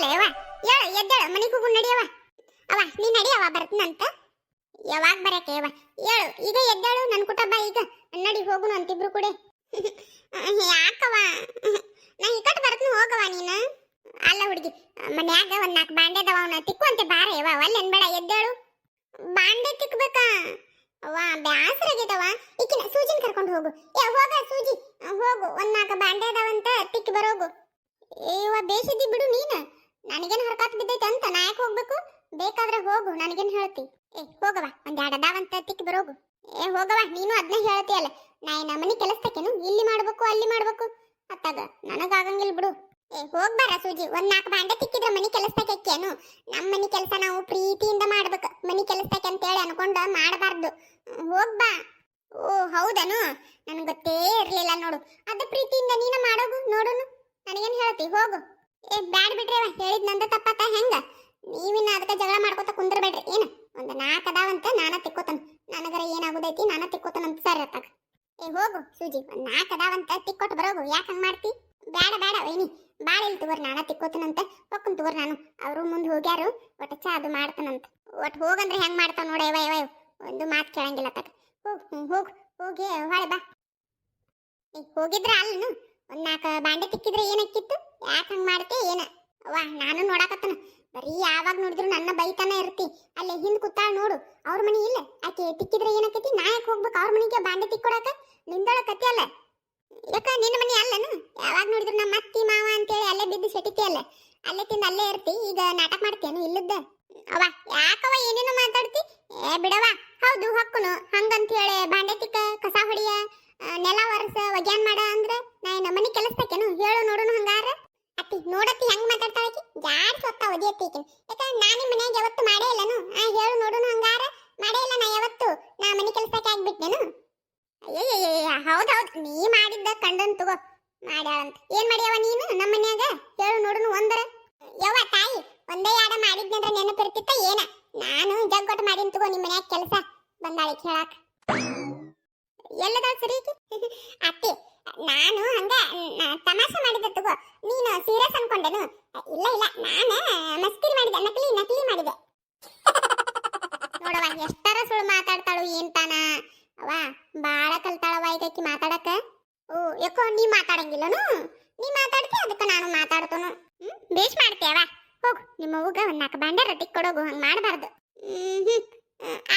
ಎದ್ದಲ್ಲ ಯವ್ವ, ಹೇಳು ಎದ್ದೇಳು, ಮನೆಗೆ ಹೋಗು ನಡಿಯವ. ಅವ ನೀ ನಡಿಯವ, ಬರ್ತೀನಂತ. ಯಾವಾಗ ಬರಕ್ಕೆ ಯವ್ವ, ಹೇಳು ಈಗ ಎದ್ದೇಳು, ನನ್ನ ಕುಟ ಬಾ ಈಗ, ನಡಿ ಹೋಗುನು ಅಂತಿಬ್ರು ಕೂಡ. ಯಾಕವ, ನಾ ಈ ಕಟ್ ಬರ್ತೀನಿ ಹೋಗವ ನೀನು. ಅಲ್ಲ ಹುಡುಗಿ, ಮನ್ಯಾಗ ಒಂದ್ 4 ಬಾಂಡೆ ಅದಾವ, ಅವನ್ನ ತಿಕ್ಕುವಂತೆ ಬಾರ ಯವ್ವ, ಒಲ್ಲೆನ್ ಬೇಡ, ಎದ್ದೇಳು. ಬಾಂಡೆ ತಿಕ್ಬೇಕಾ ಅವ್ವ, ಬ್ಯಾಸರ ಆಗಿದವ. ಈಕಿನ ಸೂಜಿನ ಕರ್ಕೊಂಡು ಹೋಗು. ಹೋಗ ಸೂಜಿ, ಹೋಗು, ಒಂದ್ 4 ಬಾಂಡೆ ಅದಾವಂತ ತಿಕ್ಕಿ ಬರೋಗು. ಏವ ಬೇಸಿದ್ದಿ ಬಿಡು ನೀನು, ನನಗೇನು ಹರಕಾತ್ ಬಿದ್ದೈತೆ ಅಂತ ನಾ ಯಾಕೆ ಹೋಗ್ಬೇಕು? ಬೇಕಾದ್ರೆ ಹೋಗು, ನನಗೇನು ಹೇಳ್ತಿ? ಹೋಗವ, ಒಂದ್ 2 ಅದಾವಂತ ತಿಕ್ಕಿ ಬರೋಗು. ಹೋಗವ, ನೀನು ಅದನ್ನ ಹೇಳ್ತೀಯಲ್ಲ, ನಾ ಏನ ಮನೆ ಕೆಲಸಕ್ಕೇನು ಇಲ್ಲಿ ಮಾಡ್ಬೇಕು ಅಲ್ಲಿ ಮಾಡ್ಬೇಕು ಅತ್ತಾಗ ನನಗಾಗಂಗಿಲ್ಲ ಬಿಡು. ಹೋಗ್ಬಾರ ಸೂಜಿ, ಒಂದ್ 4 ಬಾಂಡೆ ತಿಕ್ಕಿದ್ರೆ ಮನೆ ಕೆಲಸಕ್ಕೇನು? ನಮ್ಮ ಮನೆ ಕೆಲಸ ನಾವು ಪ್ರೀತಿಯಿಂದ ಮಾಡ್ಬೇಕು, ಮನೆ ಕೆಲಸಕ್ಕೆ ಅಂತೇಳಿ ಅನ್ಕೊಂಡ ಮಾಡಬಾರ್ದು. ಹೋಗ್ಬಾ. ಓ ಹೌದನು, ನನ್ಗೆ ಗೊತ್ತೇ ಇರ್ಲಿಲ್ಲ ನೋಡು. ಅದು ಪ್ರೀತಿಯಿಂದ ನೀನ ಮಾಡೋಗು ನೋಡುನು, ನನಗೇನು ಹೇಳ್ತಿ? ಹೋಗು. ಬ್ಯಾಡ್ ಬಿಡ್ರಿ, ಹೇಳಿದ್ ನಂದ ತಪ್ಪತ್ತ ಹೆಂಗ? ನೀವಿನ್ನ ಅದಕ್ಕೆ ಜಗಳ ಮಾಡ್ಕೊತ ಕುಂದ್ರಬೇಡ್ರಿ. ಏನು ಒಂದು 4 ಅದಾವಂತ ನಾನ ತಿಕ್ಕೋತನ, ನನಗರ ಏನಾಗುದೈತಿ ನಾನ ತಿಕ್ಕೋತನಂತ ಸರಿ ಅತ್ತಾಗ. ಹೋಗು ಸೂಜಿ, ಒಂದ್ 4 ಅದಾವಂತ ತಿಕ್ಕೊಟ್ಟು ಬರೋಗು. ಯಾಕೆ ಹಂಗ ಮಾಡ್ತಿ? ಬೇಡ ಬೇಡ ವೈನಿ, ಬಾಳ ಇಲ್ಲಿ ತಗೋರ್, ನಾನ ತಿಕ್ಕೋತನಂತ. ಹೊಕ್ಕನ್ ತಗೋರ್ ನಾನು, ಅವರು ಮುಂದೆ ಹೋಗ್ಯಾರು, ಒಟ್ಟು ಚಾ ಅದು ಮಾಡ್ತಾನಂತ. ಒಟ್ಟು ಹೋಗಂದ್ರೆ ಹೆಂಗ್ ಮಾಡ್ತಾವ ನೋಡ ಯವ ಯವ, ಒಂದು ಮಾತು ಕೇಳಂಗಿಲ್ಲ ತಗ. ಹೋಗ್ ಹೋಗಿ ಹೊಳೆ ಬಾ. ಹೋಗಿದ್ರ ಅಲ್ಲನು ಒಂದ್ 4 ಬಾಂಡೆ ತಿಕ್ಕಿದ್ರೆ ಏನಕ್ಕಿತ್ತು? ಯಾಕೆ ಹಂಗ ಮಾಡ್ತಿ ಏನ? ಅವ್ವ ನಾನು ನೋಡಾಕತ್ತನ, ಬರೀ ಯಾವಾಗ ನೋಡಿದ್ರು ನನ್ನ ಬೈತಾನೆ ಇರ್ತಿ. ಅಲ್ಲೇ ಹಿಂದ್ ಕೂತಾಳ ನೋಡು, ಅವ್ರ ಮನಿ ಇಲ್ಲ, ಆಕೆ ತಿಕ್ಕಿದ್ರೆ ಏನಕ್ಕೈತಿ? ನಾ ಯಾಕೆ ಹೋಗ್ಬೇಕು ಅವ್ರ ಮನಿಗೆ ಬಾಂಡೆ ತಿಕ್ಕೊಡಕ? ನಿಂದೊಳ ಕತಿ ಅಲ್ಲ. ಯಾಕ ನಿನ್ನ ಮನಿ ಅಲ್ಲನು? ಯಾವಾಗ ನೋಡಿದ್ರು ನಮ್ಮ ಅತ್ತಿ ಮಾವ ಅಂತೇಳಿ ಅಲ್ಲೇ ಬಿದ್ದು ಸೆಟಿತಿ ಅಲ್ಲ, ಅಲ್ಲೇ ತಿಂದು ಅಲ್ಲೇ ಇರ್ತಿ. ಈಗ ನಾಟಕ ಮಾಡ್ತೇನು ಇಲ್ಲದ್ದ? ಅವ ಯಾಕವ ಏನೇನು ಮಾತಾಡ್ತಿ? ಬಿಡವ. ಹೌದು ಹೊಕ್ಕನು, ಹಂಗಂತ ಹೇಳಿ ಬಾಂಡೆ ತಿಕ್ಕ, ಕಸ ಹೊಡಿಯ, ನೆಲ ಒರೆಸ, ಒಗ್ಯಾನ್ ಮಾಡ ಅಂದ್ರ ನಾ ನಮ್ಮ ಮನಿ ಕೆಲಸಕ್ಕೇನು? ಹೇಳು ನೋಡುನು ಹಂಗಾರ. ಅತ್ತಿ ನೋಡತ್ತಿ ಹೆಂಗ್ ಮಾತಾಡ್ತಾಳಕಿ, ಜಾಡ್ ಸೊತ್ತ ಒದಿಯತ್ತಿ ಈಕಿನ. ಯಾಕಂದ್ರೆ ನಾನು ಮನ್ಯಾಗ ಯಾವತ್ತು ಮಾಡೇ ಇಲ್ಲನು. ಹೇಳು ನೋಡುನು ಹಂಗಾರ. ಮಾಡೇ ಇಲ್ಲ ನಾ ಯಾವತ್ತು, ನಾ ಮನಿ ಕೆಲಸಕ್ಕೆ ಆಗ್ಬಿಟ್ನೇನು? ಅಯ್ಯಯ್ಯ ಹೌದೌದು, ನೀ ಮಾಡಿದ್ದ ಕಂಡನ್ ತಗೋ ಮಾಡ್ಯಾಳಂತ. ಏನ್ ಮಾಡ್ಯಾವ ನೀನು ನಮ್ಮ ಮನ್ಯಾಗ? ಹೇಳು ನೋಡುನು ಒಂದರ. ಯವ್ವ ತಾಯಿ, ಒಂದೇ 2 ಮಾಡಿದ್ನಂದ್ರ ನೆನಪಿರ್ತಿತ್ತ ಏನ? ನಾನು ಜಗ್ಗೊಟ್ಟು ಮಾಡಿನ ತಗೋ ನಿಮ್ಮ ಮನ್ಯಾಗ ಕೆಲಸ. ಬಂದಾಳಿ ಕೇಳಾಕ. ಎಲ್ಲದಾಳ ಸರಿ ಅತ್ತಿ, ನಾನು ಹಂಗ ತಮಾಷೆ ಮಾಡಿದ್ದೆ ತಗೋ, ನೀನು ಸೀರಿಯಸ್ ಅನ್ಕೊಂಡೆನು? ಇಲ್ಲ ಇಲ್ಲ, ನಾನು ಮಸ್ಕಿರಿ ಮಾಡಿದೆ, ನಕಲಿ ಮಾಡಿದೆ. ನೋಡವ ಎಷ್ಟರ ಸುಳ್ಳು ಮಾತಾಡ್ತಾಳು ಏನ್ ತಾನ. ಅವ ಬಾಳ ಕಲ್ತಾಳವ ಈಗಕ್ಕಿ ಮಾತಾಡಕ. ಓ ಯಾಕೋ ನೀ ಮಾತಾಡಂಗಿಲ್ಲನು? ನೀ ಮಾತಾಡ್ತಿ, ಅದಕ್ಕೆ ನಾನು ಮಾತಾಡ್ತನು. ಬೇಷ್ ಮಾಡ್ತೇವ. ಹೋಗು, ನಿಮ್ಮ ಅವ್ಗ ಒಂದ್ 4 ಬಾಂಡೆ ರೊಟ್ಟಿಗೆ ಕೊಡೋಗು, ಹಂಗ ಮಾಡಬಾರ್ದು.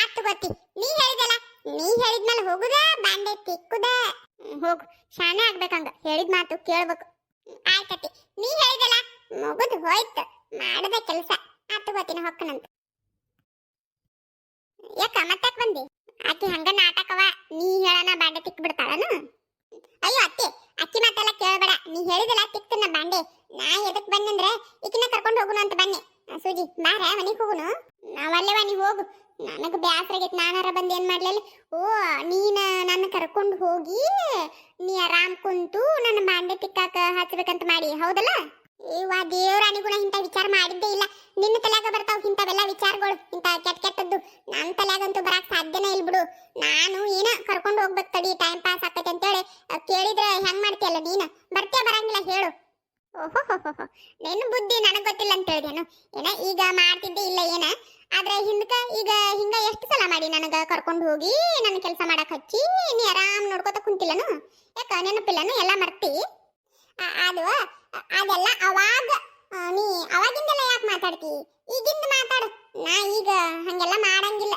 ಆತು ಗೊತ್ತಿ, ನೀ ಹೇಳಿದಲ್ಲ, ನೀ ಹೇಳಿದ್ಮೇಲೆ ಹೋಗುದ ಬಾಂಡೆ ತಿಕ್ಕುದ. ಹೋಗು, ಶಾನೆ ಆಗ್ಬೇಕಂಗ, ಹೇಳಿದ ಮಾತು ಕೇಳ್ಬೇಕು. ಆಯ್ತತಿ, ನೀ ಹೇಳಿದಲ್ಲ, ಮುಗುದು ಹೋಯ್ತು, ಮಾಡದ ಕೆಲಸ. ಆತು ಗೊತ್ತಿನ ಹೊಕ್ಕನಂತ. ಯಾಕ ಮತ್ತಾಕ್ ಬಂದಿ? ಆಕಿ ಹಂಗ ನಾಟಕವ, ನೀ ಹೇಳನ ಬಾಂಡೆ ತಿಕ್ ಬಿಡ್ತಾಳನು? ಅಯ್ಯೋ ಅತ್ತಿ, ಅಕ್ಕಿ ಮಾತೆಲ್ಲ ಕೇಳಬೇಡ. ನೀ ಹೇಳಿದಲ್ಲ ತಿಕ್ತನ ಬಾಂಡೆ, ನಾ ಎದಕ್ ಬಂದಂದ್ರೆ ಈಕಿನ ಕರ್ಕೊಂಡು ಹೋಗುನು ಅಂತ ಬನ್ನಿ. ಸೂಜಿ ಬಾರ ಮನಿಗೆ ಹೋಗುನು. ನಾವಲ್ಲೇವ, ನೀ ಹೋಗು, ನನಗೆ ಬ್ಯಾಸರಾಗೈತಿ, ನಾನಾರ ಬಂದು ಏನ್ ಮಾಡ್ಲಿಲ್ಲ. ಓ ನೀನ ನನ್ನ ಕರ್ಕೊಂಡು ಹೋಗಿ ನೀ ಆರಾಮ್ ಕುಂತು ನನ್ನ ಬಾಂಡೆ ತಿಕ್ಕಾಕ ಹಚ್ಬೇಕಂತ ಮಾಡಿ ಹೌದಲ್ಲ? ಇವ ದೇವ್ರಾಣಿಗುಣ ಇಂಥ ವಿಚಾರ ಮಾಡಿದ್ದೇ ಇಲ್ಲ. ನಿನ್ನ ತಲೆಯಾಗ ಬರ್ತಾವ ಇಂಥವೆಲ್ಲ ವಿಚಾರಗಳು, ಇಂಥ ಕೆಟ್ಟದ್ದು. ನನ್ನ ತಲೆಯಾಗಂತೂ ಬರಾಕ್ ಸಾಧ್ಯನೇ ಇಲ್ಲ ಬಿಡು. ನಾನು ಏನ ಕರ್ಕೊಂಡು ಹೋಗ್ಬೇಕು ತಡಿ, ಟೈಮ್ ಪಾಸ್ ಆಕೈತೆ ಅಂತೇಳಿ ಕೇಳಿದ್ರೆ ಹೆಂಗ್ ಮಾಡ್ತೀಯಲ್ಲ ನೀನು? ಬರ್ತೀಯ ಬರಂಗಿಲ್ಲ ಹೇಳು? ಓಹೋ ನಿನ್ನ ಬುದ್ಧಿ ನನಗೆ ಗೊತ್ತಿಲ್ಲ ಅಂತ ಹೇಳಿದೇನು? ಏನ ಈಗ ಮಾಡ್ತಿದ್ದೆ ಇಲ್ಲ ಏನ? ಆದ್ರೆ ಹಿಂದಕ ಈಗ ಹಿಂಗ ಎಷ್ಟು ಸಲ ಮಾಡಿ ನನಗ ಕರ್ಕೊಂಡು ಹೋಗಿ ನನ್ನ ಕೆಲಸ ಮಾಡಕ್ ಹಚ್ಚಿ ನೀ ಆರಾಮ್ ನೋಡ್ಕೋತ ಕುಂತಿಲ್ಲನು? ಯಾಕ ನೆನಪಿಲ್ಲನು? ಎಲ್ಲ ಮರ್ತಿ? ಅದು ಅದೆಲ್ಲ ಅವಾಗ, ನೀ ಅವಾಗಿಂದೆಲ್ಲ ಯಾಕೆ ಮಾತಾಡ್ತಿ? ಈಗಿಂದ ಮಾತಾಡು. ನಾ ಈಗ ಹಂಗೆಲ್ಲ ಮಾಡಂಗಿಲ್ಲ,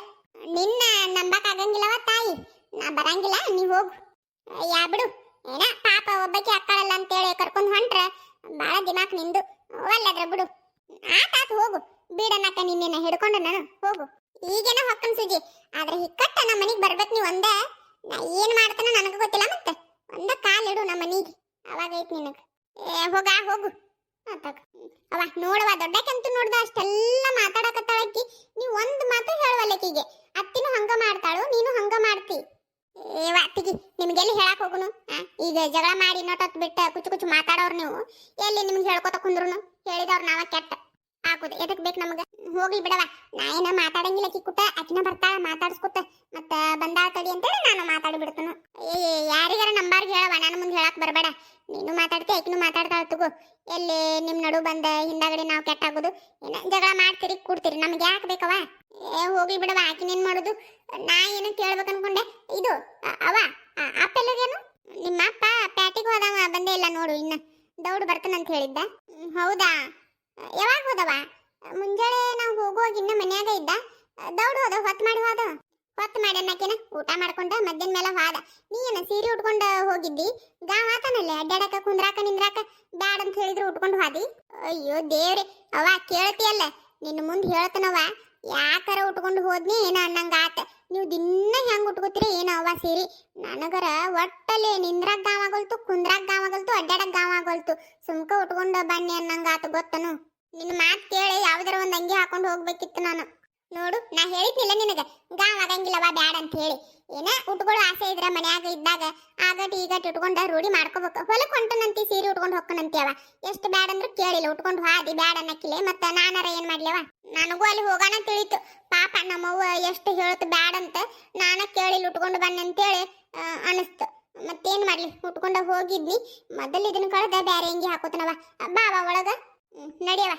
ನಿನ್ನ ನಂಬಕ್ ಆಗಂಗಿಲ್ಲವ ತಾಯಿ. ನಾ ಬರಂಗಿಲ್ಲ, ನೀ ಹೋಗು. ಯಾ ಬಿಡು, ಏನ ಪಾಪ ಒಬ್ಬಕ್ಕೆ ಅಕ್ಕಳಲ್ಲ ಅಂತೇಳಿ ಕರ್ಕೊಂಡು ಹೊಂಟ್ರ ಬಾಳ ದಿಮಾಕ್ ನಿಂದು. ಒಲ್ಲದ್ರ ಬಿಡು. ಆತಾತು ಹೋಗು, ಬೀಡನ್ನಕ್ಕ ನಿನ್ನೇನ ಹಿಡ್ಕೊಂಡು ನಾನು ಹೋಗು. ಈಗೇನ ಹೊಕ್ಕನ್ ಸುಜಿ, ಆದ್ರೆ ಹಿಕ್ಕಟ್ಟ ನಮ್ಮ ಮನಿಗೆ ಬರ್ಬೇಕು ನೀವು ಒಂದ. ನಾ ಏನ್ ಮಾಡ್ತಾನ ನನಗೆ ಗೊತ್ತಿಲ್ಲ, ಮತ್ತೆ ಒಂದ ಕಾಲಿಡು ನಮ್ಮ ಮನಿಗೆ, ಅವಾಗೈತಿ ನಿನಗ. ಹೋಗ ಹೋಗು ಅವ. ನೋಡವ ದೊಡ್ಡಕ್ಕಂತೂ ನೋಡ್ದ ಅಷ್ಟೆಲ್ಲ ಮಾತಾಡಕತ್ತಾಳಕ್ಕಿ, ನೀವ್ ಒಂದ್ ಮಾತು ಹೇಳುವಲ್ಲಕ್ಕಿಗೆ. ಅತ್ತಿನೂ ಹಂಗ ಮಾಡ್ತಾಳು, ನೀನು ಹಂಗ ಮಾಡ್ತಿ. ಅತ್ತಿಗೆ ನಿಮ್ಗೆಲ್ಲಿ ಹೇಳಕ್ ಹೋಗುನು? ಈಗ ಜಗಳ ಮಾಡಿ ನೋಟತ್ ಬಿಟ್ಟ ಕುಚ್ಚು ಕುಚ್ಚು ಮಾತಾಡೋರು ನೀವು. ಎಲ್ಲಿ ನಿಮ್ಗೆ ಹೇಳ್ಕೊತ ಕುಂದ್ರುನು? ಹೇಳಿದವ್ರು ನಾವ ಕೆಟ್ಟ. ಹಾಕುದು ಎದಕ್ ಬೇಕು ನಮಗ ಹೋಗ್ಲಿ ಬಿಡವ. ನಾ ಏನ ಮಾತಾಡಂಗಿಲ್ಲ ಆಕಿ ಕುಟ, ಆಕಿನ ಬರ್ತಾಳ ಮಾತಾಡ್ಸ್ಕೊತ ಮತ್ತ ಬಂದಾಳ ತಡಿ ಅಂತೇಳಿ ನಾನು ಮಾತಾಡಿ ಬಿಡ್ತನು. ಯಾರಿಗಾರ ನಂಬಾರ್ಗೆ ಹೇಳವ, ನನ್ನ ಮುಂದೆ ಹೇಳಕ್ ಬರಬೇಡ. ನೀನು ಮಾತಾಡ್ತಿ ಆಕಿನೂ ಮಾತಾಡ್ತಾಳ ತಗೋ. ಎಲ್ಲಿ ನಿಮ್ ನಡು ಬಂದ ಹಿಂದಾಗಡೆ ನಾವು ಕೆಟ್ಟಾಗೋದು, ಏನ ಜಗಳ ಮಾಡ್ತೀರಿ ಕೂಡ್ತೀರಿ, ನಮ್ಗೆ ಯಾಕೆ ಬೇಕವ? ಹೋಗ್ಲಿ ಬಿಡವ, ಆಕಿನೇನ್ ಮಾಡುದು? ನಾ ಏನು ಕೇಳ್ಬೇಕು ಅನ್ಕೊಂಡೆ. ಇದು ಅವ ಅಪ್ಪ ಎಲ್ಲಗೇನು? ನಿಮ್ಮ ಅಪ್ಪ ಪ್ಯಾಟಿಗೆ ಹೋದವ, ಬಂದೇ ಇಲ್ಲ ನೋಡು. ಇನ್ನ ದೌಡ್ ಬರ್ತಾನಂತ ಹೇಳಿದ್ದ. ಹೌದಾ, ಯಾವಾಗ ಹೋದವ? ಮುಂಜಾನೆ ನಾವು ಹೋಗುವಾಗ ಇನ್ನ ಮನ್ಯಾಗ ಇದ್ದ. ದೌಡ್ ಹೋದ, ಹೊತ್ತು ಮಾಡಿ ಹೋದ. ಹೊತ್ತು ಮಾಡಿ ಅನ್ನಕೇನ ಊಟ ಮಾಡ್ಕೊಂಡ ಮಧ್ಯಾಹ್ನ ಮೇಲೆ ಹೋದ. ನೀ ಏನ ಸೀರೆ ಉಟ್ಕೊಂಡ ಹೋಗಿದ್ದಿ? ಗಾವ್ ಆತನಲ್ಲೇ ಅಡ್ಡಾಡಕ ಕುಂದ್ರಾಕ ನಿಂದ್ರಾಕ ಬ್ಯಾಡ ಅಂತ ಹೇಳಿದ್ರು ಉಟ್ಕೊಂಡು ಹೋದಿ. ಅಯ್ಯೋ ದೇವ್ರೆ, ಅವ ಕೇಳ್ತಿಯಲ್ಲ, ನಿನ್ನ ಮುಂದೆ ಹೇಳ್ತಾನವ. ಯಾಕಾರ ಉಟ್ಕೊಂಡು ಹೋದ್ನಿ ಏನ ಅನ್ನಂಗ ಆತ. ನೀವು ದಿನ ಹೆಂಗ್ ಉಟ್ಕೋತೀರಿ ಏನೋ ಅವ್ವ ಸೀರಿ. ನನಗರ ಒಟ್ಟಲ್ಲಿ ನಿಂದ್ರಾಗ ಗಾವಾಗಲ್ತು, ಕುಂದ್ರಾಗ ಗಾವಾಗಲ್ತು, ಅಡ್ಡಾಡಕ್ ಗಾವಾಗಲ್ತು. ಸುಮ್ಕ ಉಟ್ಕೊಂಡು ಬನ್ನಿ ಅನ್ನಂಗ ಆತ ಗೊತ್ತನು. ನಿನ್ನ ಮಾತು ಕೇಳಿ ಯಾವ್ದಾರ ಒಂದ್ ಅಂಗಿ ಹಾಕೊಂಡು ಹೋಗ್ಬೇಕಿತ್ತು ನಾನು. ನೋಡು, ನಾ ಹೇಳಿದ್ನಿಲ್ಲ ನಿನಗ ಗಾವ್ ಆಗಂಗಿಲ್ಲವ ಬ್ಯಾಡ ಅಂತ ಹೇಳಿ. ಏನ ಉಟ್ಕೊಳ್ಳೋ ಆಸೆ ಇದ್ರ ಮನ್ಯಾಗ ಇದ್ದಾಗ ಆಗಟ್ ಈಗಟ್ ಉಟ್ಕೊಂಡ ರೂಢಿ ಮಾಡ್ಕೋಬೇಕು. ಹೊಲಕ್ ಹೊಂಟನಂತಿ ಸೀರೆ ಉಟ್ಕೊಂಡು ಹೊಕ್ಕನಂತೀಯವ. ಎಷ್ಟು ಬ್ಯಾಡ ಅಂದ್ರು ಕೇಳಿಲ್ಲ, ಉಟ್ಕೊಂಡು ಹಾದಿ ಬ್ಯಾಡ ಅನ್ನಕ್ಕಿಲ್ಲ. ಮತ್ತ ನಾನಾರ ಏನ್ ಮಾಡ್ಲಿವ? ನನಗೂ ಅಲ್ಲಿ ಹೋಗೋಣ ತಿಳಿತು. ಪಾಪ ನಮ್ಮವ್ವ ಎಷ್ಟು ಹೇಳ್ತು ಬ್ಯಾಡ ಅಂತ, ನಾನ ಕೇಳಿಲ್ಲ ಉಟ್ಕೊಂಡು ಬನ್ನಿ ಅಂತೇಳಿ ಅನಿಸ್ತು. ಮತ್ತೇನ್ ಮಾಡ್ಲಿ, ಉಟ್ಕೊಂಡ ಹೋಗಿದ್ನಿ. ಮೊದಲು ಇದನ್ನ ಕಳೆದ ಬ್ಯಾರೆ ಅಂಗಿ ಹಾಕೋತನವ. ಬಾವ ಒಳಗ ನಡಿಯವ.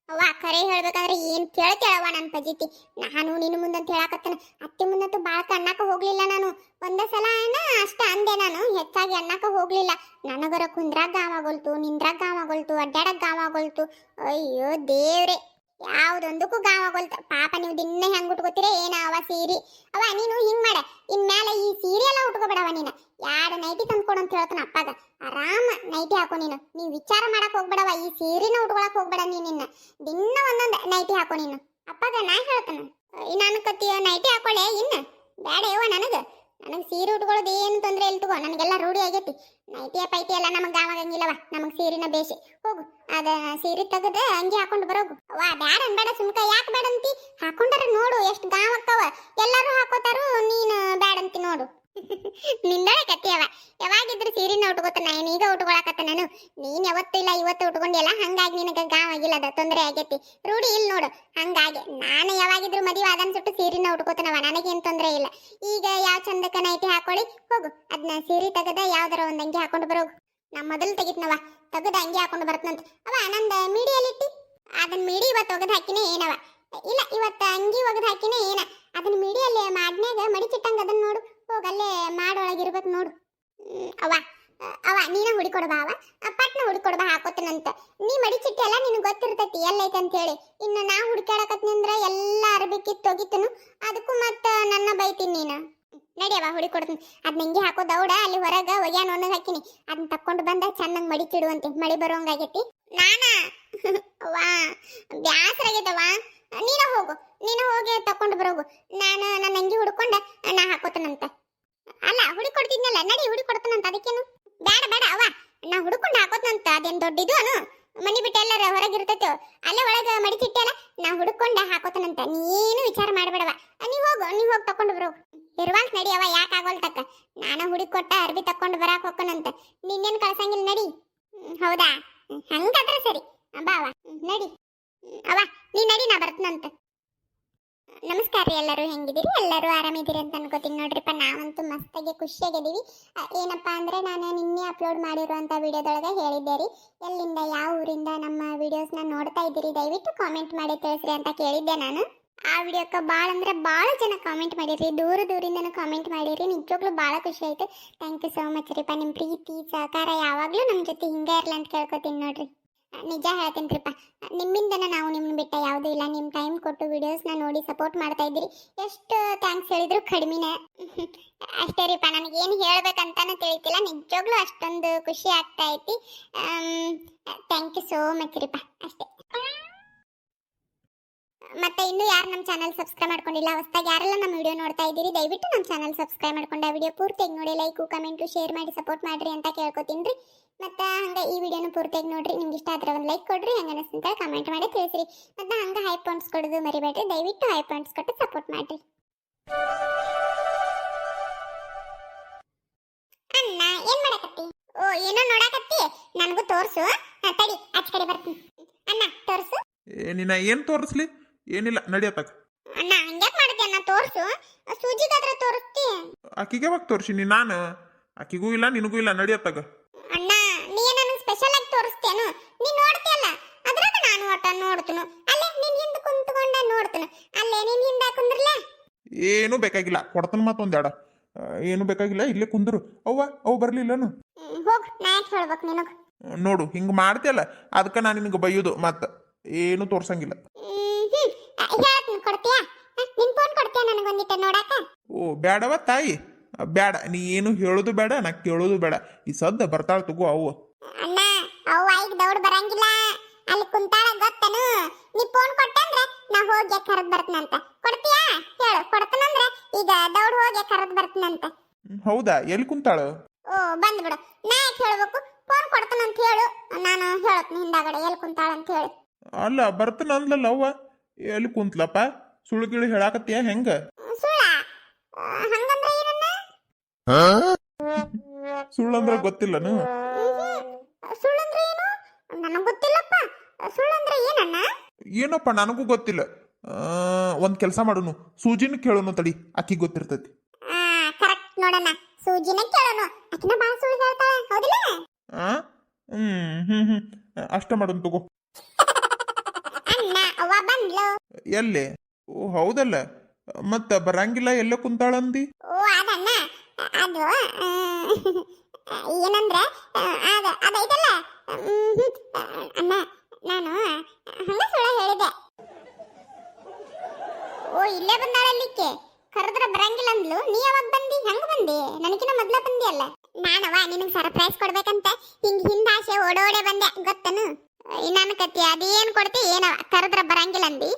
ಅವ್ವ ಖರೆ ಹೇಳ್ಬೇಕಂದ್ರೆ ಏನ್ ಕೇಳ್ತೇಳವ ನನ್ ಪಜಿತಿ. ನಾನು ನಿನ್ನ ಮುಂದಂತ ಹೇಳಾಕತ್ತನ, ಅತ್ತೆ ಮುಂದಂತೂ ಬಾಳಕ ಅನ್ನಕ ಹೋಗ್ಲಿಲ್ಲ ನಾನು. ಒಂದ ಸಲ ಏನ ಅಷ್ಟ ಅಂದೆ ನಾನು, ಹೆಚ್ಚಾಗಿ ಅನ್ನಕ ಹೋಗ್ಲಿಲ್ಲ. ನನಗರ ಕುಂದ್ರಾಗ ಗಾವಾಗೋಲ್ತು, ನಿಂದ್ರಾಗ ಗಾವಾಗೋಲ್ತು, ಅಡ್ಡಾಡಕ್ ಗಾವಾಗೋಲ್ತು. ಅಯ್ಯೋ ದೇವ್ರೆ, ಯಾವ್ದೊಂದಕ್ಕೂ ಗಾವಾಗೋಲ್ತು. ಪಾಪ ನೀವು ದಿನ ಹೆಂಗ್ ಉಟ್ಕೋತೀರ ಏನ ಅವ ಸೀರಿ. ಅವ ನೀನು ಹಿಂಗ್ ಮಾಡ, ಇನ್ಮೇಲೆ ಈ ಸೀರೆ ಎಲ್ಲ ಉಟ್ಕೋಬೇಡವ ನೀನು. ಯಾರು ನೈಟಿ ತಂದ್ಕೊಡು ಅಂತ ಹೇಳ್ತಾನ ಅಪ್ಪಾಗ. ಆರಾಮ ನೈಟಿ ಹಾಕೋ ನೀನು. ನೀವ್ ವಿಚಾರ ಮಾಡಕ್ ಹೋಗ್ಬೇಡವ, ಈ ಸೀರೆನ ಉಟ್ಕೊಳಕ್ ಹೋಗ್ಬೇಡ ನೀನಿನ್ನ. ದಿನ ಒಂದೊಂದ್ ನೈಟಿ ಹಾಕೋ ನೀನು. ಅಪ್ಪಾಗ ನಾ ಹೇಳ್ತಾನ, ನಾನು ಕತ್ತಿ ನೈಟಿ ಹಾಕೊಳ್ಳೆ ಇನ್ನ ಬ್ಯಾಡ ಯವ್ವ. ನನಗ ಸೀರೆ ಉಟ್ಕೊಳ್ಳೋದು ಏನು ತೊಂದ್ರೆ ಇಲ್ಲ ತಗೋ, ನನಗೆಲ್ಲ ರೂಢಿ ಆಗೈತಿ. ನೈಟಿಯ ಪೈಟಿ ಎಲ್ಲ ನಮಗ್ ಗಾವಾಗಂಗಿಲ್ಲವ, ನಮಗ್ ಸೀರಿನ ಬೇಸಿ. ಹೋಗು ಅದ ಸೀರೆ ತೆಗದ ಅಂಗಿ ಹಾಕೊಂಡು ಬರೋಗು. ವಾ ಬ್ಯಾಡ ಅನ್ಬೇಡ ಸುಮ್ಕ. ಯಾಕೆ ಬೇಡ ಅಂತಿ? ಹಾಕೊಂಡಾರ ನೋಡು ಎಷ್ಟು ಗಾವಕ್ಕವ. ಎಲ್ಲಾರು ಹಾಕೋತಾರು, ನೀನು ಬ್ಯಾಡಂತಿ ನೋಡು. ನಿಂದಳೆ ಕತ್ತಿಯವ. ಯಾವಾಗಿದ್ರು ಸೀರಿನ ಉಟ್ಕೋತ, ನಾನು ಈಗ ಉಟ್ಕೊಳಕತ್ತ ನಾನು. ನೀನ್ ಯಾವತ್ತೂ ಇಲ್ಲ ಇವತ್ತು ಉಟ್ಕೊಂಡಿಯಲ್ಲ, ಹಂಗಾಗಿ ನಿನಗ ಗಾವ್ ಆಗಿಲ್ಲದ, ತೊಂದರೆ ಆಗೈತಿ. ರೂಢಿ ಇಲ್ಲ ನೋಡು. ಹಂಗಾಗಿ ನಾನು ಯಾವಾಗಿದ್ರು ಮದುವೆ ಆದನ್ ಸುಟ್ಟು ಸೀರಿನ ಉಟ್ಕೋತನವ, ನನಗೇನ್ ತೊಂದರೆ ಇಲ್ಲ. ಈಗ ಯಾವ ಚಂದಕ್ಕ ನೈಟಿ ಹಾಕೊಳ್ಳಿ ಹೋಗು. ಅದನ್ನ ಸೀರೆ ತೆಗದ ಯಾವ್ದಾರ ಒಂದ್ ಅಂಗಿ ಹಾಕೊಂಡು ಬರೋಗು. ನಾ ಮೊದಲು ತೆಗಿತ್ನವ, ತೆಗದ ಅಂಗಿ ಹಾಕೊಂಡು ಬರ್ತನಂತ. ಅವ ನಂದ ಮೀಡಿಯಲ್ಲಿಟ್ಟಿ ಅದನ್ನ ಮೀಡಿ ಇವತ್ತು ಒಗದ್ ಹಾಕಿನೇ ಏನವ? ಇಲ್ಲ ಇವತ್ತ ಅಂಗಿ ಒಗದ್ ಹಾಕಿನೇ ಏನ? ಅದನ್ನ ಮೀಡಿಯಲ್ಲಿ ಮಾಡ್ನ್ಯಾಗ ಮಡಿಚಿಟ್ಟಂಗ ಅದನ್ನ ನೋಡು. ಹೋಗಲ್ಲೇ ಮಾಡೊಳಗಿರ್ಬೇಕು ನೋಡು. ಅವ ಅವ ನೀನ ಹುಡಿಕೊಡ್ಬಾ. ಪಟ್ನ ಹುಡಿಕೊಡ್ಬಾ ಹಾಕೋತನಂತ. ನೀ ಮಡಿಚಿಟ್ಟಿ ಅಲ್ಲ, ನಿನಗೆ ಗೊತ್ತಿರ್ತೈತಿ ಎಲ್ಲೈತೆ ಅಂತ ಹೇಳಿ. ಇನ್ನು ನಾ ಹುಡ್ಕಾಡಕತ್ನಿ ಅಂದ್ರ ಎಲ್ಲ ಅರ್ಬಿಕ್ಕಿತ್ತು ಹೋಗಿತ್ತನು, ಅದಕ್ಕೂ ಮತ್ತ ನನ್ನ ಬೈತೀನಿ ನೀನು. ನಡಿಯವ ಹುಡಿಕೊಡ್ತೀನಿ. ಅದ್ ನಂಗೆ ಹಾಕೋ ದೌಡ ಅಲ್ಲಿ ಹೊರಗ ಒಯ್ಯಾನ ಒಣಗ್ ಹಾಕಿನಿ. ಅದನ್ನ ತಕೊಂಡು ಬಂದ ಚೆನ್ನಾಗಿ ಮಡಿಚಿಡುವಂತೆ. ಮಳಿ ಬರೋಂಗಾಗೈತಿ. ನಾನಾ ವಾ ಬ್ಯಾಸರಾಗೈತವ. ನೀನ ಹೋಗಿ ತಕೊಂಡು ಬರೋಗು. ನಾನು ನನ್ನ ಅಂಗಿ ಹುಡ್ಕೊಂಡ ನಾ ಹಾಕೋತನಂತ. ಅಲ್ಲ ಹುಡಿಕೊಡ್ತಿದ್ನಲ್ಲ, ನಡಿ ಹುಡಿಕೊಡ್ತಾನಂತ. ಅದಕ್ಕೇನು ಬೇಡ ಬೇಡ ಅವ್ವ, ನಾ ಹುಡ್ಕೊಂಡು ಹಾಕೋತನಂತ. ಅದೇನ್ ದೊಡ್ಡಿದು ಅನು? ಮನಿ ಬಿಟ್ಟು ಎಲ್ಲಾರ ಹೊರಗಿರ್ತೈತೋ ಅಲ್ಲೇ ಒಳಗ ಮಡಿಚಿಟ್ಟೆ ಅಲ್ಲ, ನಾ ಹುಡ್ಕೊಂಡ ಹಾಕೋತನಂತ. ನೀನು ವಿಚಾರ ಮಾಡ್ಬೇಡವ. ನೀವ್ ಹೋಗಿ ತಕೊಂಡು ಬರೋಗು. ಇರುವಾಂತ ನಡಿ ಅವ, ಯಾಕೆ ಆಗೋಲ್ತಕ್ಕ. ನಾನ ಹುಡುಕೊಟ್ಟ ಅರ್ಬಿ ತಕೊಂಡು ಬರಾಕ್ ಹೋಗ್ಕನಂತ. ನಿನ್ನೇನು ಕಳ್ಸಂಗಿಲ್ಲ ನಡಿ. ಹೌದಾ, ಹಂಗಾದ್ರೆ ಸರಿ ಬಾ ಅವ. ನಡಿ ಅವ, ನೀ ನಡಿ, ನಾ ಬರ್ತನಂತ. ನಮಸ್ಕಾರ ರೀ, ಎಲ್ಲರೂ ಹೆಂಗಿದ್ದೀರಿ? ಎಲ್ಲರೂ ಆರಾಮಿದ್ದೀರಿ ಅಂತ ಅನ್ಕೋತೀನಿ ನೋಡ್ರಿಪ್ಪ. ನಾವಂತೂ ಮಸ್ತಾಗಿ ಖುಷಿಯಾಗಿದ್ದೀವಿ. ಏನಪ್ಪಾ ಅಂದ್ರೆ ನಾನು ನಿನ್ನೆ ಅಪ್ಲೋಡ್ ಮಾಡಿರುವಂಥ ವಿಡಿಯೋದೊಳಗೆ ಹೇಳಿದ್ದೆ ರೀ, ಎಲ್ಲಿಂದ ಯಾವ ಊರಿಂದ ನಮ್ಮ ವಿಡಿಯೋಸ್ನ ನೋಡ್ತಾ ಇದ್ದೀರಿ ದಯವಿಟ್ಟು ಕಾಮೆಂಟ್ ಮಾಡಿ ತಿಳಿಸ್ರಿ ಅಂತ ಕೇಳಿದ್ದೆ ನಾನು. ಆ ವಿಡಿಯೋಕ್ಕೆ ಭಾಳ ಅಂದ್ರೆ ಭಾಳ ಜನ ಕಾಮೆಂಟ್ ಮಾಡಿರಿ, ದೂರದಿಂದನೂ ಕಾಮೆಂಟ್ ಮಾಡಿರಿ. ನಿಜವಾಗ್ಲೂ ಭಾಳ ಖುಷಿ ಆಯಿತು. ಥ್ಯಾಂಕ್ ಯು ಸೋ ಮಚ್ ರೀಪ್ಪ. ನಿಮ್ಮ ಪ್ರೀತಿ ಸಹಕಾರ ಯಾವಾಗಲೂ ನಮ್ಮ ಜೊತೆ ಹಿಂಗೆ ಇರಲಿ ಅಂತ ಕೇಳ್ಕೊತೀನಿ ನೋಡ್ರಿ. ನಿಜ ಹೇಳ್ತೀನಿ ರೀಪ್ಪ, ನಿಮ್ಮಿಂದನೇ ನಾವು ನಿಮ್ಮನ್ನ ಬಿಟ್ಟ ಯಾವುದೂ ಇಲ್ಲ. ನಿಮ್ಮ ಟೈಮ್ ಕೊಟ್ಟು ವಿಡಿಯೋಸ್ನ ನೋಡಿ ಸಪೋರ್ಟ್ ಮಾಡ್ತಾ ಇದ್ದೀರಿ. ಎಷ್ಟು ಥ್ಯಾಂಕ್ಸ್ ಹೇಳಿದ್ರು ಕಡಿಮೆನೇ. ಅಷ್ಟೇ ರೀಪ್ಪ, ನನಗೇನು ಹೇಳ್ಬೇಕಂತಾನೆ ತಿಳಿತಿಲ್ಲ. ನಿಜವಾಗ್ಲೂ ಅಷ್ಟೊಂದು ಖುಷಿ ಆಗ್ತಾ ಐತಿ. ಥ್ಯಾಂಕ್ ಯು ಸೋ ಮಚ್ ರೀಪ್ಪ. ಅಷ್ಟೇ. ಮತ್ತೆ ಇನ್ನೂ ಯಾರು ನಮ್ಮ ಚಾನಲ್ ಸಬ್ಸ್ಕ್ರೈಬ್ ಮಾಡ್ಕೊಂಡಿಲ್ಲ, ಹೊಸದಾಗಿ ಯಾರೆಲ್ಲ ನಮ್ಮ ವಿಡಿಯೋ ನೋಡ್ತಾ ಇದ್ದೀರಿ ದಯವಿಟ್ಟು ನಮ್ಮ ಚಾನಲ್ ಸಬ್ಸ್ಕ್ರೈಬ್ ಮಾಡ್ಕೊಂಡು ಆ ವಿಡಿಯೋ ಪೂರ್ತಿಯಾಗಿ ನೋಡಿ ಲೈಕು ಕಮೆಂಟು ಶೇರ್ ಮಾಡಿ ಸಪೋರ್ಟ್ ಮಾಡಿರಿ ಅಂತ ಕೇಳ್ಕೊತೀನಿ ರೀ. ಮತ್ತು ಹಂಗೆ ಈ ವಿಡಿಯೋನ ಪೂರ್ತಿಯಾಗಿ ನೋಡ್ರಿ. ನಿಮ್ಗೆ ಇಷ್ಟ ಆದರೆ ಒಂದು ಲೈಕ್ ಕೊಡ್ರಿ, ಹೆಂಗೆ ಅನಿಸ್ತಂತ ಕಮೆಂಟ್ ಮಾಡಿ ತಿಳಿಸ್ರಿ. ಮತ್ತು ಹಂಗೆ ಹೈ ಪಾಯಿಂಟ್ಸ್ ಕೊಡೋದು ಮರಿಬೇಡ್ರಿ. ದಯವಿಟ್ಟು ಹೈ ಪಾಯಿಂಟ್ಸ್ ಕೊಟ್ಟು ಸಪೋರ್ಟ್ ಮಾಡಿರಿ. ಏನ್ ಮಾಡಕತ್ತಿ? ಓ ಏನೋ ನೋಡಕತ್ತಿ, ನನಗೂ ತೋರ್ಸು. ತಡಿ ಆಚ ಕಡೆ ಬರ್ತೀನಿ. ಅಣ್ಣ ತೋರ್ಸು. ನಿನ್ನ ಏನು ತೋರಿಸ್ಲಿ? ಏನಿಲ್ಲ ನಡಿಯತ್ತಾಗ. ಅಣ್ಣ ಹಂಗ್ಯಾಕ್ ಮಾಡ್ತಿ ಅಣ್ಣ? ತೋರ್ಸು, ಸೂಜಿಗಾದ್ರ ತೋರಿಸ್ತಿ. ಆಕಿಗೆ ಯಾವಾಗ ತೋರಿಸಿನಿ ನಾನು? ಆಕಿಗೂ ಇಲ್ಲ ನಿನಗೂ ಇಲ್ಲ, ನಡಿಯತ್ತಾಗ. ಅಣ್ಣ ನೀ ನನಗೆ ಸ್ಪೆಷಲ್ ಆಗಿ ತೋರಿಸ್ತೇನು? ನೀ ನೋಡ್ತೀಯಲ್ಲ ಅದ್ರಾಗ ನಾನು ಒಟ್ಟ ನೋಡ್ತನು. ಅಲ್ಲೇ ನಿನ್ ಹಿಂದೆ ಕುಂತ್ಕೊಂಡ ನೋಡ್ತನು. ಅಲ್ಲೇ ನಿನ್ ಹಿಂದೆ ಕುಂದ್ರಲ್ಲ. ಏನೂ ಬೇಕಾಗಿಲ್ಲ, ಕೊಡ್ತಾನ ಮತ್ತೊಂದೆರಡ. ಏನು ಬೇಕಾಗಿಲ್ಲ, ಇಲ್ಲೇ ಕುಂದ್ರು. ಅವು ಬರ್ಲಿಲ್ಲನು? ಹೋಗ್, ನಾ ಯಾಕೆ ಹೇಳ್ಬೇಕು ನಿನಗ? ನೋಡು ಹಿಂಗೆ ಮಾಡ್ತಿಯಲ್ಲ, ಅದಕ್ಕೆ ನಾನು ನಿನಗೆ ಬೈಯೋದು. ಮತ್ತೆ ಏನು ತೋರ್ಸಂಗಿಲ್ಲ. ಹೇಳ್ತೀನಿ, ಕೊಡ್ತೀಯಾ? ನಿನ್ ಫೋನ್ ಕೊಡ್ತೀಯಾ ನನಗೊಂದಿಟ್ಟ ನೋಡಾಕ? ಓ ಬ್ಯಾಡವ ತಾಯಿ, ಬ್ಯಾಡ. ನೀ ಏನು ಹೇಳೋದು ಬೇಡ, ನಾ ಕೇಳೋದು ಬೇಡ. ಈ ಸದ್ದ ಬರ್ತಾಳ ತಗೋ ಅವು. ಅಣ್ಣ ಅವ್ವ ಈಗ ದೌಡ್ ಬರಂಗಿಲ್ಲ, ಅಲ್ಲಿ ಕುಂತಾಳ ಗೊತ್ತನು? ನೀ ಫೋನ್ ಕೊಟ್ಟಂದ್ರೆ ನಾ ಹೋಗಿ ಕರೆದ್ ಬರ್ತೀನಂತ. ಕೊಡ್ತೀಯಾ? ಹೇಳು, ಕೊಡ್ತಾನಂದ್ರ ಈಗ ದೌಡ್ ಹೋಗಿ ಕರೆದ್ ಬರ್ತೀನಂತ. ಹೌದಾ? ಎಲ್ಲಿ ಕುಂತಾಳ? ಓ ಬಂದ್ಬಿಡು, ನಾ ಯಾಕೆ ಹೇಳ್ಬೇಕು? ಫೋನ್ ಕೊಡ್ತಾನಂತ ಹೇಳು, ನಾನು ಹೇಳತ್ನಿ ಹಿಂದಾಗಡೆ ಎಲ್ಲಿ ಕುಂತಾಳ ಅಂತ ಹೇಳಿ. ಅಲ್ಲ ಬರ್ತಾನ ಅಂದ್ಲಲ್ಲ ಅವ್ವ, ಎಲ್ಲಿ ಕುಂತ್ಲಪ್ಪ? ಸುಳ್ಗಿಳಿ ಹೇಳಾಕತ್ತೀಯ ಹೆಂಗ? ಸುಳ್ಳ? ಹಂಗಂದ್ರೆ ಏನನ್ನ? ಸುಳ್ಳಂದ್ರ ಗೊತ್ತಿಲ್ಲನು? ಸುಳ್ಳಂದ್ರೆ ಏನು? ನನಗ್ ಗೊತ್ತಿಲ್ಲಪ್ಪ. ಸುಳ್ಳಂದ್ರೆ ಏನನ್ನ? ಏನಪ್ಪ ನನಗೂ ಗೊತ್ತಿಲ್ಲ. ಒಂದ್ ಕೆಲಸ ಮಾಡೋನು, ಸೂಜಿನ ಕೇಳೋನು ತಡಿ, ಆಕಿ ಗೊತ್ತಿರ್ತೈತಿ. ಕರೆಕ್ಟ್ ನೋಡಣ್ಣ, ಸೂಜಿನ ಕೇಳೋನು. ಆಕಿನ ಬಾಳ ಸುಳ್ಳು ಹೇಳ್ತಾಳೆ, ಹೌದಿಲ್ಲ? ಅಷ್ಟ ಮಾಡೋನು ತಗೋ. ಅಣ್ಣ ಅವ್ವ ಬಂದ್ಲು. ಎಲ್ಲಿ? ಓ ಹೌದಲ್ಲ, ಮತ್ತ ಬರಂಗಿಲ್ಲ, ಎಲ್ಲ ಕುಂತಾಳಂದಿ? ಓ ಅದಣ್ಣ, ಅದು ಏನಂದ್ರೆ ಅದೈತಲ್ಲ. ಅಣ್ಣ ನಾನು ಹಂಗ ಸುಳ್ಳ ಹೇಳಿದೆ. ಓ ಇಲ್ಲೇ ಬಂದಾಳಲ್ಲಿಕ್ಕೆ, ಕರೆದ್ರ ಬರಂಗಿಲ್ಲ ಅಂದ್ಲು. ನೀ ಯಾವಾಗ ಬಂದಿ? ಹೆಂಗ ಬಂದಿ? ನನಗಿನ ಮೊದ್ಲ ಬಂದಿ ಅಲ್ಲ. ನಾನವ ನಿನಗೆ ಸರ್ಪ್ರೈಸ್ ಕೊಡ್ಬೇಕಂತ ಹಿಂದ ಆಸೆ ಓಡೋಡೆ ಬಂದೆ, ಗೊತ್ತನು? ನನ್ನ ಕತ್ತಿ ಅದೇನ್ ಕೊಡ್ತಿ ಏನವ? ಕರೆದ್ರ ಬರಂಗಿಲ್ಲ ಅಂದಿ.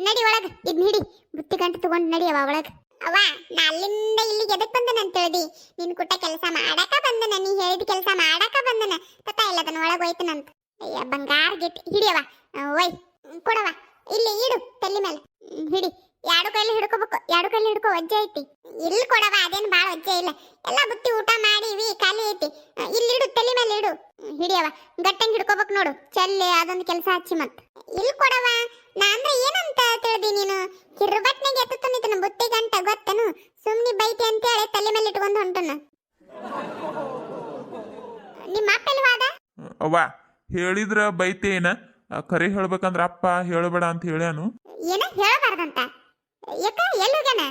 ನಡಿ ಒಳಗ, ಇದ್ ಹಿಡಿ, ಬುತ್ತಿ ಗಂಟು ತಗೊಂಡು ನಡಿಯವ ಒಳಗ. ಅವ್ವ ನಾ ಅಲ್ಲಿಂದ ಇಲ್ಲಿಗೆ ಎದಕ್ ಬಂದನ ಅಂತ ಹೇಳಿ? ನಿನ್ ಕುಟ್ಟ ಕೆಲಸ ಮಾಡಾಕ ಬಂದನ, ನೀ ಹೇಳಿದ ಕೆಲಸ ಮಾಡಾಕ ಬಂದನ. ತತ್ತ ಇಲ್ಲದನ್ನ ಒಳಗ ಹೋಯ್ತನಂತ. ಅಯ್ಯ ಬಂಗಾರ ಗಿಟ್ಟಿ ಹಿಡಿಯವ. ಒಯ್ ಕೊಡವ, ಇಲ್ಲಿ ಇಡು ತಲ್ಲಿ ಮೇಲೆ. ಹಿಡಿ, ಎರಡು ಕೈಲಿ ಹಿಡ್ಕೋಬೇಕು, ಎರಡು ಕೈಲಿ ಹಿಡ್ಕೋ. ಒಜ್ಜೆ ಐತಿ ಇಲ್ಲಿ ಕೊಡವ, ಅದೇನು ಭಾಳ ಒಜ್ಜೆ ಇಲ್ಲ. ಎಲ್ಲ ಬುತ್ತಿ ಊಟ ಮಾಡಿವಿ, ಖಾಲಿ ಐತಿ. ಇಲ್ಲಿ ಇಡು, ತಲೆ ಮೇಲೆ ಇಡು. ಹಿಡಿಯವ, ಗಟ್ಟಂಗ್ ಹಿಡ್ಕೋಬೇಕು ನೋಡು. ಚಲ್ಲೆ ಅದೊಂದು ಕೆಲಸ ಹಚ್ಚಿ ಮತ್ ಇಲ್ಲಿ ಕೊಡವ. ನಾ ಅಂದ್ರೆ ಏನಂತ ತಿಳಿದಿ ನೀನು? ಕಿರ್ಬಟ್ನಾಗ ಎತ್ತುತ್ತಾನಿತನ ಬುತ್ತಿ ಗಂಟ, ಗೊತ್ತನು? ಸುಮ್ನಿ ಬೈತಿ ಅಂತೇಳಿ ತಲೆ ಮೇಲೆ ಇಟ್ಕೊಂಡು ಹೊಂಟನ. ನಿಮ್ಮ ಅಪ್ಪ ಎಲ್ಲಿ ಹೋದ? ಅವ್ವ ಹೇಳಿದ್ರ ಬೈತೇನ? ಕರೆ ಹೇಳ್ಬೇಕಂದ್ರ ಅಪ್ಪ ಹೇಳಬೇಡ ಅಂತ ಹೇಳ್ಯಾನು. ಏನ ಹೇಳಬಾರ್ದಂತ? ಯಾಕ ಎಲ್ಲಿ ಹೋಗ್ಯಾನ?